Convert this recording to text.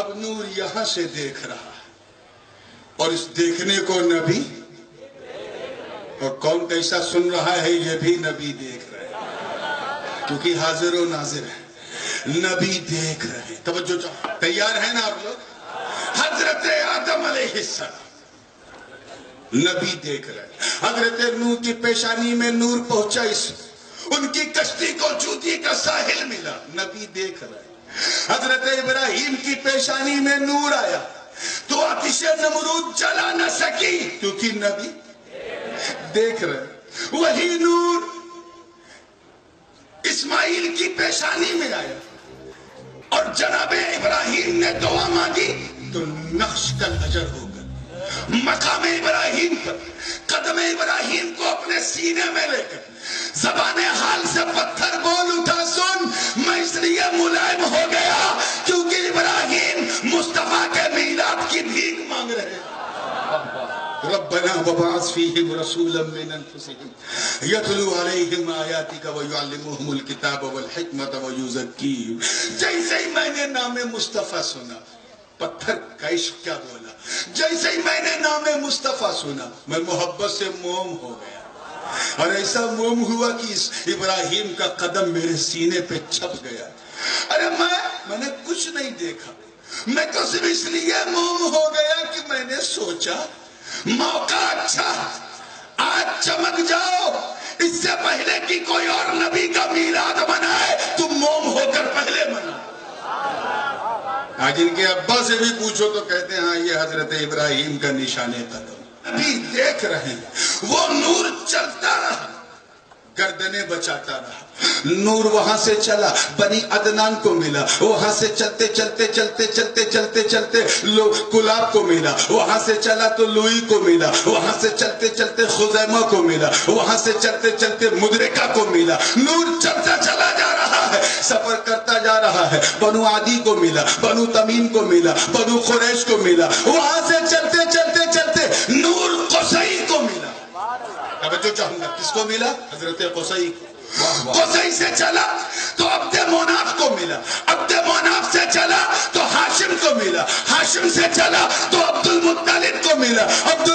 اب نور یہاں سے دیکھ رہا ہے اور اس دیکھنے کو نبی اور کون کیسا سن رہا ہے یہ بھی نبی دیکھ رہے ہیں کیونکہ حاضر و ناظر ہے نبی دیکھ رہے ہیں توجہ چاہو تیار ہیں نا آپ لوگ حضرت آدم علیہ السلام نبی دیکھ رہے ہیں حضرت نوح کی پیشانی میں نور پہنچا ان کی کشتی کو جوتی کا ساحل ملا نبی دیکھ رہے ہیں حضرت ابراہیم کی پیشانی میں نور آیا تو آتش نمرود جلا نہ سکی کیونکہ نبی دیکھ رہے وہی نور اسماعیل کی پیشانی میں آیا اور جناب ابراہیم نے دعا مانگی تو نقش کل اجر ہو گیا مقام ابراہیم پر قدم ابراہیم کو اپنے سینے میں لے کر زبان حال سے پتھر بول اٹھا سن میں اس لیے ملائم ہو گیا کیونکہ ابراہیم مصطفیٰ کے میلاد کی بھیک مانگ رہے ہیں ربنا وبعث فيهم رسولا من انفسهم يتلو عليهم آياتك ويعلمهم الكتاب والحكمة ويزكيهم جیسے ہی میں نے نام مصطفیٰ سنا پتھر کا عشق کیا بولا جیسے ہی میں نے نام مصطفیٰ سنا میں محبت سے موم ہو گیا اور ایسا موم ہوا کہ اس ابراہیم کا قدم میرے سینے پہ چھپ گیا ارے میں نے کچھ نہیں دیکھا میں تو صرف اس لیے موم ہو گیا کہ میں نے سوچا موقع اچھا آج چمک جاؤ اس سے پہلے کہ کوئی اور نبی کا میلاد منائے تم موم ہو کر پہلے منا آج ان کے ابا سے بھی پوچھو تو کہتے ہیں ہاں یہ حضرت ابراہیم کا نشان قدم ابھی دیکھ رہے ہیں وہ نور چلتا رہا گردنیں بچاتا رہا نور وہاں سے چلا بنی عدنان کو ملا وہاں سے چلتے چلتے چلتے چلتے چلتے چلتے کلاب کو ملا وہاں سے چلا تو لوئی کو ملا وہاں سے چلتے چلتے خزیمہ کو ملا وہاں سے چلتے چلتے مدرکہ کو ملا نور چلتا چلا جا رہا ہے سفر کرتا جا رہا ہے بنو عادی کو ملا بنو تمیم کو ملا بنو قریش کو ملا وہاں سے چلتے چلتے چلتے نور قصی کو ملا توجہ چاہوں گا کس کو ملا حضرت قصی کو قصی سے چلا تو عبد مناف کو ملا عبد مناف سے چلا تو ہاشم کو ملا ہاشم سے چلا تو عبد المطلب کو ملا عبد